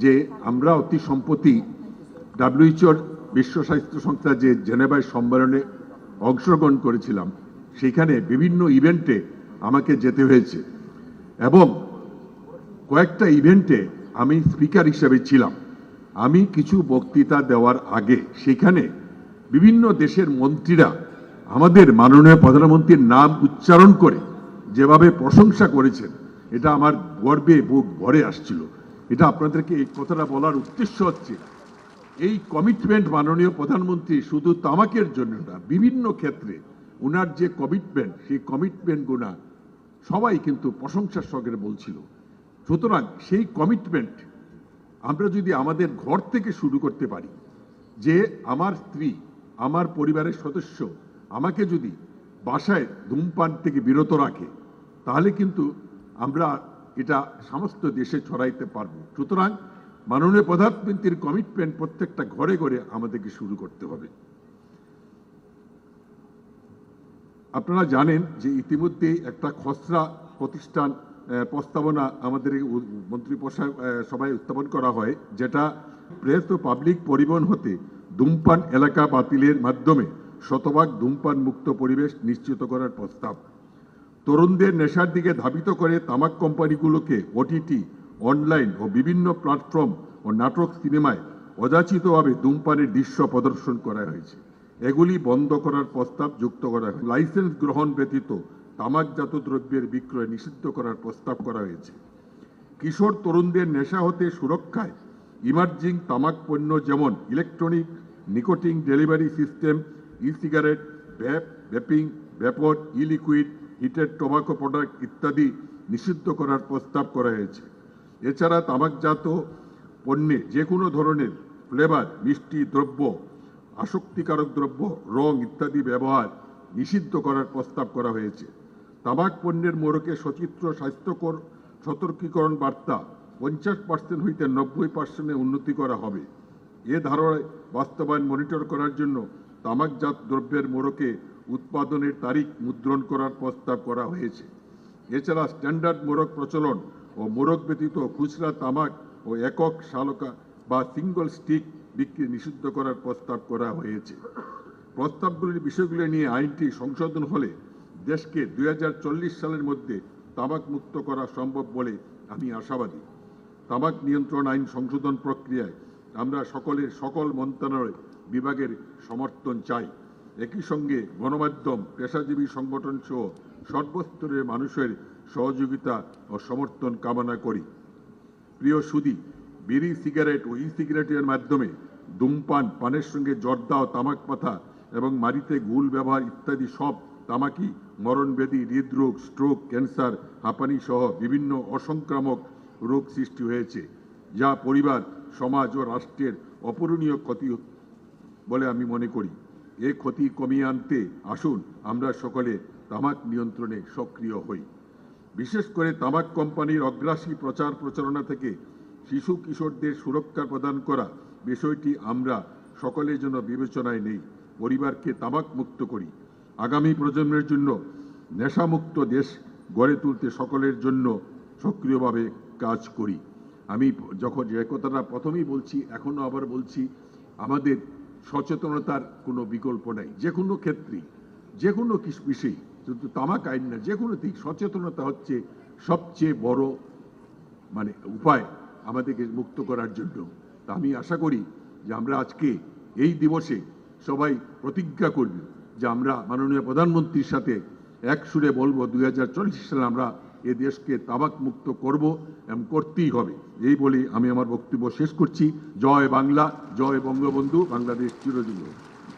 যে আমরা অতি সম্প্রতি ডাব্লিউএইচওর বিশ্ব স্বাস্থ্য সংস্থা যে জেনেভায় সম্মেলনে অংশগ্রহণ করেছিলাম, সেখানে বিভিন্ন ইভেন্টে আমাকে যেতে হয়েছে এবং কয়েকটা ইভেন্টে আমি স্পিকার হিসেবে ছিলাম। আমি কিছু বক্তৃতা দেওয়ার আগে সেখানে বিভিন্ন দেশের মন্ত্রীরা আমাদের মাননীয় প্রধানমন্ত্রীর নাম উচ্চারণ করে যেভাবে প্রশংসা করেছেন, এটা আমার গর্বে বুক ভরে আসছিল। এটা আপনাদেরকে এই কথাটা বলার উদ্দেশ্য হচ্ছে, এই কমিটমেন্ট মাননীয় প্রধানমন্ত্রী শুধু তামাকের জন্য না, বিভিন্ন ক্ষেত্রে ওনার যে কমিটমেন্ট, সেই কমিটমেন্টগুলো সবাই কিন্তু প্রশংসার সঙ্গে বলছিল। সুতরাং সেই কমিটমেন্ট আমরা যদি আমাদের ঘর থেকে শুরু করতে পারি, যে আমার স্ত্রী, আমার পরিবারের সদস্য আমাকে যদি বাসায় ধূমপান থেকে বিরত রাখে, তাহলে কিন্তু আমরা এটা সমস্ত দেশে ছড়াইতে পারবো। সুতরাং মাননীয় প্রধানমন্ত্রীর কমিটমেন্ট প্রত্যেকটা ঘরে ঘরে আমাদেরকে শুরু করতে হবে। আপনারা জানেন যে ইতিমধ্যে একটা খসড়া প্রতিষ্ঠান প্রস্তাবনা আমাদের মন্ত্রী সভায় উত্থাপন করা হয়, যেটা প্রেস ও পাবলিক পরিবহন হতে ধূমপান এলাকা বাতিলের মাধ্যমে শতভাগ ধূমপান মুক্ত পরিবেশ নিশ্চিত করার প্রস্তাব। তরুণদের নেশার দিকে ধাবিত করে তামাক কোম্পানিগুলোকে ওটিটি, অনলাইন ও বিভিন্ন প্ল্যাটফর্ম ও নাটক সিনেমায় অযাচিতভাবে ধূমপানের দৃশ্য প্রদর্শন করা হয়েছে। এগুলি বন্ধ করার প্রস্তাব যুক্ত করা হয়। লাইসেন্স গ্রহণ ব্যতীত তামাকজাত দ্রব্যের বিক্রয় নিষিদ্ধ করার প্রস্তাব করা হয়েছে। কিশোর তরুণদের নেশা হতে সুরক্ষায় ইমার্জিং তামাক পণ্য যেমন electronic nicotine delivery system, e cigarette, vape, vaping, vapour, e liquid, heated tobacco product ইত্যাদি নিষিদ্ধ করার প্রস্তাব করা হয়েছে। এছাড়া তামাকজাত পণ্যে যে কোনো ধরনের ফ্লেভার, মিষ্টি দ্রব্য, আসক্তিকারক দ্রব্য, রং ইত্যাদি ব্যবহার নিষিদ্ধ করার প্রস্তাব করা হয়েছে। তামাক পণ্যের মোড়কে সচিত্র স্বাস্থ্যকর সতর্কীকরণ বার্তা 50% হইতে 90% উন্নতি করা হবে। এ ধারায় বাস্তবায়ন মনিটর করার জন্য তামাকজাত দ্রব্যের মোড়কে উৎপাদনের তারিখ মুদ্রণ করার প্রস্তাব করা হয়েছে। এছাড়া স্ট্যান্ডার্ড মোড়ক প্রচলন ও মোড়ক ব্যতীত খুচরা তামাক ও একক শালকা বা সিঙ্গল স্টিক বিক্রি নিষিদ্ধ করার প্রস্তাব করা হয়েছে। প্রস্তাবগুলির বিষয়গুলি নিয়ে আইনটি সংশোধন হলে দেশকে 2040 সালের মধ্যে তামাক মুক্ত করা সম্ভব বলে আমি আশাবাদী। তামাক নিয়ন্ত্রণ আইন সংশোধন প্রক্রিয়ায় আমরা সকল মন্ত্রণালয় বিভাগের সমর্থন চাই। একই সঙ্গে গণমাধ্যম, পেশাজীবী সংগঠন সহ সর্বস্তরের মানুষের সহযোগিতা ও সমর্থন কামনা করি। প্রিয় সুধী, বিড়ি, সিগারেট ও ই সিগারেটের মাধ্যমে ধূমপান, পানের সঙ্গে জর্দা ও তামাক পাতা এবং মাড়িতে গুল ব্যবহার ইত্যাদি সব তামাকি মরণব্যাধি, হৃদরোগ, স্ট্রোক, ক্যান্সার, হাঁপানি সহ বিভিন্ন অসংক্রামক রোগ সৃষ্টি হয়েছে, যা পরিবার, সমাজ ও রাষ্ট্রের অপূরণীয় ক্ষতি বলে আমি মনে করি। এই ক্ষতি কমিয়ে আনতে আসুন আমরা সকলে তামাক নিয়ন্ত্রণে সক্রিয় হই। বিশেষ করে তামাক কোম্পানির অগ্রাসী প্রচার প্রচারণা থেকে শিশু কিশোরদের সুরক্ষা প্রদান করা বিষয়টি আমরা সকলের জন্য বিবেচনায় নেই। পরিবারকে তামাক মুক্ত করি। আগামী প্রজন্মের জন্য নেশামুক্ত দেশ গড়ে তুলতে সকলের জন্য সক্রিয়ভাবে কাজ করি। আমি যখন যে কথাটা প্রথমেই বলছি, এখনো আবার বলছি, আমাদের সচেতনতার কোনো বিকল্প নাই। যে কোনো ক্ষেত্রেই, যে কোনো বিষয়, শুধু তামাক আইন না, যে কোনো দিক সচেতনতা হচ্ছে সবচেয়ে বড় উপায় আমাদেরকে মুক্ত করার জন্য। তা আমি আশা করি যে আমরা আজকে এই দিবসে সবাই প্রতিজ্ঞা করব যে আমরা মাননীয় প্রধানমন্ত্রীর সাথে এক সুরে বলবো 2040 সালে আমরা এ দেশকে তামাক মুক্ত করব এবং করতেই হবে। এই বলে আমি আমার বক্তব্য শেষ করছি। জয় বাংলা, জয় বঙ্গবন্ধু, বাংলাদেশ চিরজীবী।